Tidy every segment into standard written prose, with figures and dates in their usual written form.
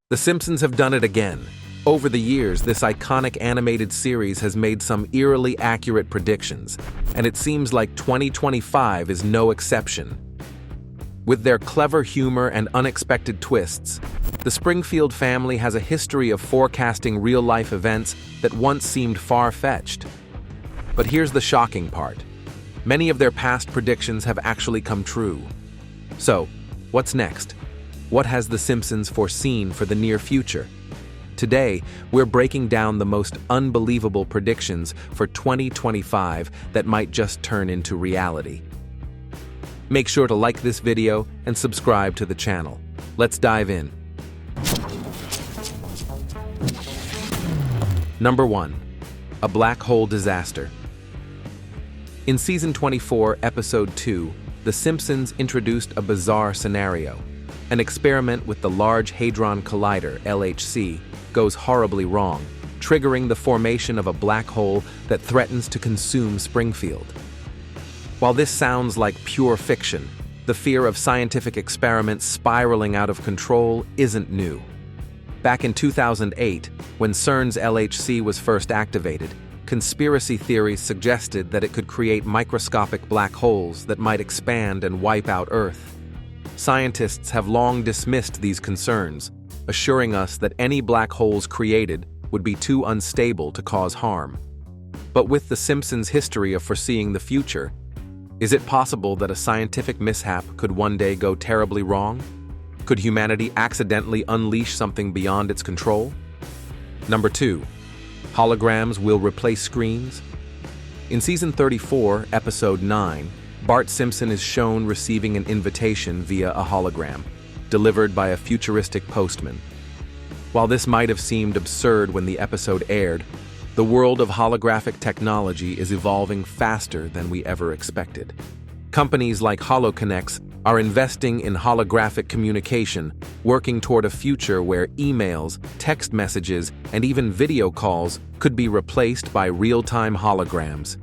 The Simpsons have done it again. Over the years, this iconic animated series has made some eerily accurate predictions, and it seems like 2025 is no exception. With their clever humor and unexpected twists, the Springfield family has a history of forecasting real-life events that once seemed far-fetched. But here's the shocking part. Many of their past predictions have actually come true. So, what's next? What has The Simpsons foreseen for the near future? Today, we're breaking down the most unbelievable predictions for 2025 that might just turn into reality. Make sure to like this video and subscribe to the channel. Let's dive in. Number 1. A black hole disaster. In Season 24, Episode 2, The Simpsons introduced a bizarre scenario. An experiment with the Large Hadron Collider, LHC, goes horribly wrong, triggering the formation of a black hole that threatens to consume Springfield. While this sounds like pure fiction, the fear of scientific experiments spiraling out of control isn't new. Back in 2008, when CERN's LHC was first activated, conspiracy theories suggested that it could create microscopic black holes that might expand and wipe out Earth. Scientists have long dismissed these concerns, assuring us that any black holes created would be too unstable to cause harm. But with The Simpsons' history of foreseeing the future, is it possible that a scientific mishap could one day go terribly wrong? Could humanity accidentally unleash something beyond its control? Number 2. Holograms will replace screens? In Season 34, Episode 9, Bart Simpson is shown receiving an invitation via a hologram, delivered by a futuristic postman. While this might have seemed absurd when the episode aired, the world of holographic technology is evolving faster than we ever expected. Companies like HoloConnects are investing in holographic communication, working toward a future where emails, text messages, and even video calls could be replaced by real-time holograms.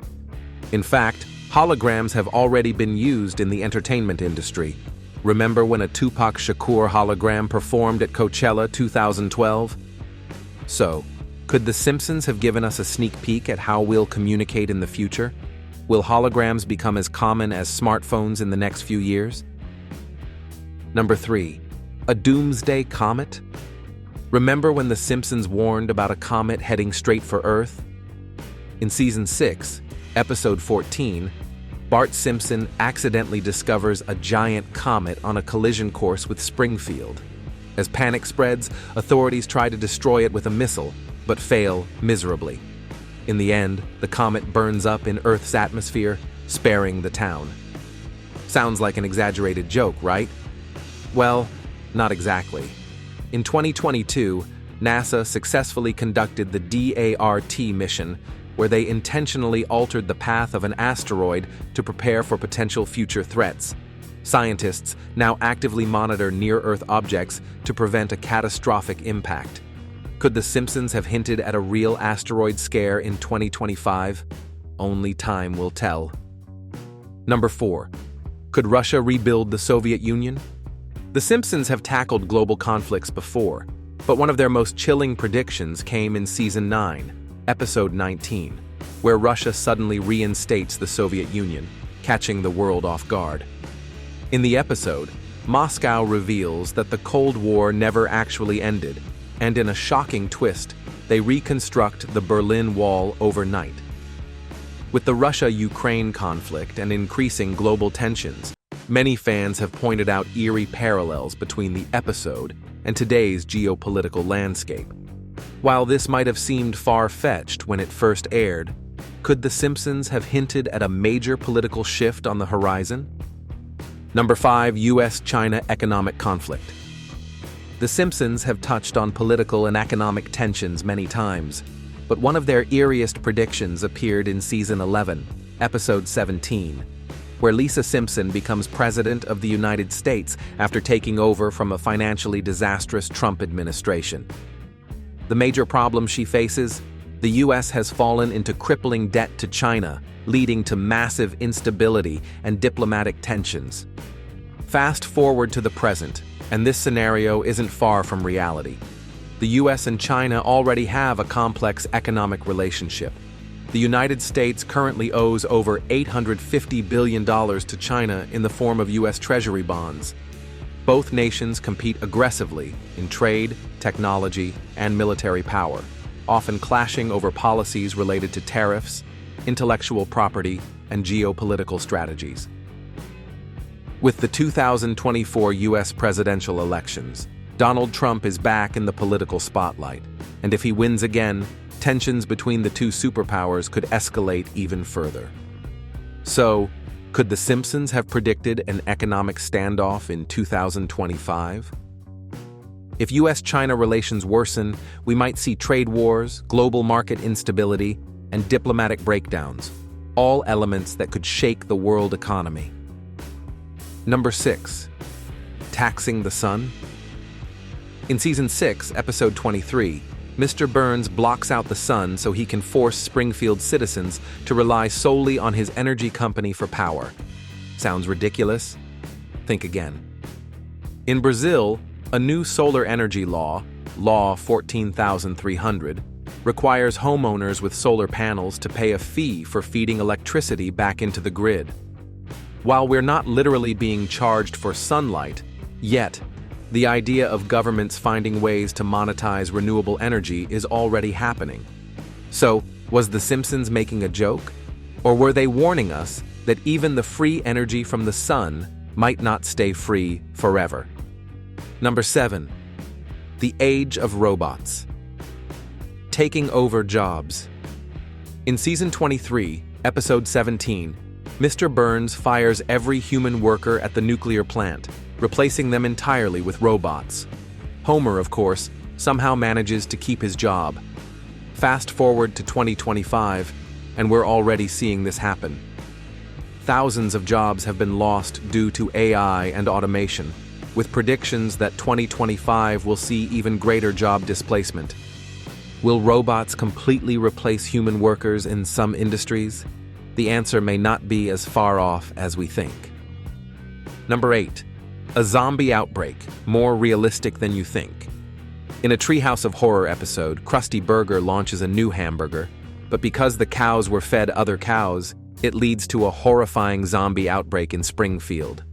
In fact, holograms have already been used in the entertainment industry. Remember when a Tupac Shakur hologram performed at Coachella 2012? So, could The Simpsons have given us a sneak peek at how we'll communicate in the future? Will holograms become as common as smartphones in the next few years? Number 3. A doomsday comet? Remember when The Simpsons warned about a comet heading straight for Earth? In Season 6, Episode 14, Bart Simpson accidentally discovers a giant comet on a collision course with Springfield. As panic spreads, authorities try to destroy it with a missile, but fail miserably. In the end, the comet burns up in Earth's atmosphere, sparing the town. Sounds like an exaggerated joke, right? Well, not exactly. In 2022, NASA successfully conducted the DART mission, where they intentionally altered the path of an asteroid to prepare for potential future threats. Scientists now actively monitor near-Earth objects to prevent a catastrophic impact. Could The Simpsons have hinted at a real asteroid scare in 2025? Only time will tell. Number 4. Could Russia rebuild the Soviet Union? The Simpsons have tackled global conflicts before, but one of their most chilling predictions came in Season 9, Episode 19, where Russia suddenly reinstates the Soviet Union, catching the world off guard. In the episode, Moscow reveals that the Cold War never actually ended, and in a shocking twist, they reconstruct the Berlin Wall overnight. With the Russia-Ukraine conflict and increasing global tensions, many fans have pointed out eerie parallels between the episode and today's geopolitical landscape. While this might have seemed far-fetched when it first aired, could The Simpsons have hinted at a major political shift on the horizon? Number 5. US-China economic conflict. The Simpsons have touched on political and economic tensions many times, but one of their eeriest predictions appeared in Season 11, Episode 17, where Lisa Simpson becomes President of the United States after taking over from a financially disastrous Trump administration. The major problem she faces? The U.S. has fallen into crippling debt to China, leading to massive instability and diplomatic tensions. Fast forward to the present, and this scenario isn't far from reality. The US and China already have a complex economic relationship. The United States currently owes over $850 billion to China in the form of US Treasury bonds. Both nations compete aggressively in trade, technology, and military power, often clashing over policies related to tariffs, intellectual property, and geopolitical strategies. With the 2024 US presidential elections, Donald Trump is back in the political spotlight, and if he wins again, tensions between the two superpowers could escalate even further. So, could The Simpsons have predicted an economic standoff in 2025? If US-China relations worsen, we might see trade wars, global market instability, and diplomatic breakdowns, all elements that could shake the world economy. Number 6. Taxing the sun? In Season 6, Episode 23, Mr. Burns blocks out the sun so he can force Springfield citizens to rely solely on his energy company for power. Sounds ridiculous? Think again. In Brazil, a new solar energy law, Law 14,300, requires homeowners with solar panels to pay a fee for feeding electricity back into the grid. While we're not literally being charged for sunlight, yet, the idea of governments finding ways to monetize renewable energy is already happening. So, was The Simpsons making a joke? Or were they warning us that even the free energy from the sun might not stay free forever? Number 7. The age of robots. Taking over jobs. In Season 23, Episode 17, Mr. Burns fires every human worker at the nuclear plant, replacing them entirely with robots. Homer, of course, somehow manages to keep his job. Fast forward to 2025, and we're already seeing this happen. Thousands of jobs have been lost due to AI and automation, with predictions that 2025 will see even greater job displacement. Will robots completely replace human workers in some industries? The answer may not be as far off as we think. Number 8. A zombie outbreak, more realistic than you think. In a Treehouse of Horror episode, Krusty Burger launches a new hamburger, but because the cows were fed other cows, it leads to a horrifying zombie outbreak in Springfield.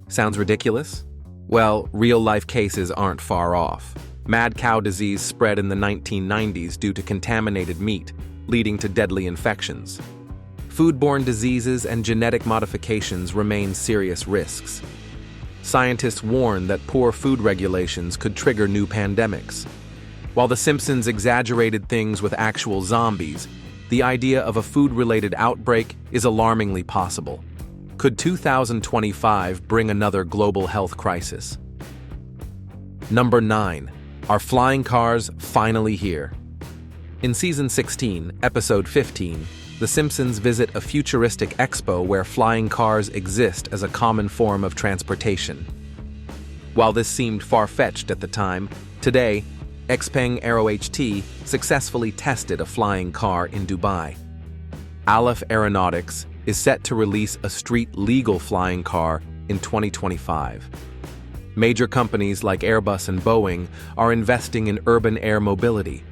Sounds ridiculous? Well, real-life cases aren't far off. Mad cow disease spread in the 1990s due to contaminated meat, leading to deadly infections. Foodborne diseases and genetic modifications remain serious risks. Scientists warn that poor food regulations could trigger new pandemics. While The Simpsons exaggerated things with actual zombies, the idea of a food-related outbreak is alarmingly possible. Could 2025 bring another global health crisis? Number 9. Are flying cars finally here? In Season 16, Episode 15, The Simpsons visit a futuristic expo where flying cars exist as a common form of transportation. While this seemed far-fetched at the time, today, Xpeng AeroHT successfully tested a flying car in Dubai. Aleph Aeronautics is set to release a street-legal flying car in 2025. Major companies like Airbus and Boeing are investing in urban air mobility.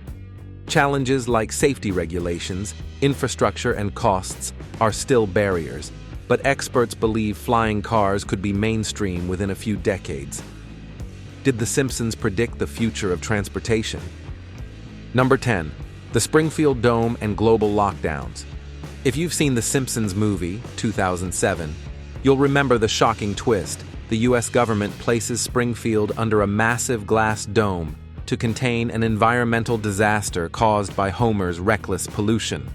Challenges like safety regulations, infrastructure, and costs are still barriers, but experts believe flying cars could be mainstream within a few decades. Did The Simpsons predict the future of transportation? Number 10. The Springfield Dome and global lockdowns. If you've seen The Simpsons movie, 2007, you'll remember the shocking twist. The US government places Springfield under a massive glass dome to contain an environmental disaster caused by Homer's reckless pollution.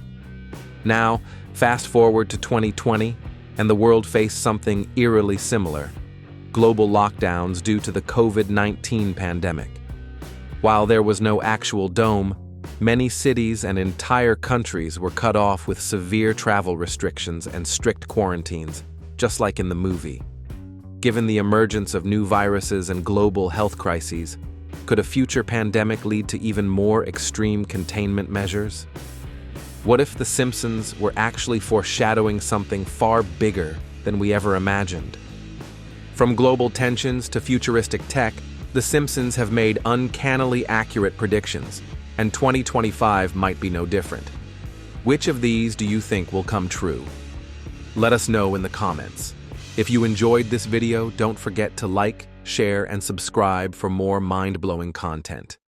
Now, fast forward to 2020, and the world faced something eerily similar: global lockdowns due to the COVID-19 pandemic. While there was no actual dome, many cities and entire countries were cut off with severe travel restrictions and strict quarantines, just like in the movie. Given the emergence of new viruses and global health crises, could a future pandemic lead to even more extreme containment measures? What if The Simpsons were actually foreshadowing something far bigger than we ever imagined? From global tensions to futuristic tech, The Simpsons have made uncannily accurate predictions, and 2025 might be no different. Which of these do you think will come true? Let us know in the comments. If you enjoyed this video, don't forget to like, share, and subscribe for more mind-blowing content.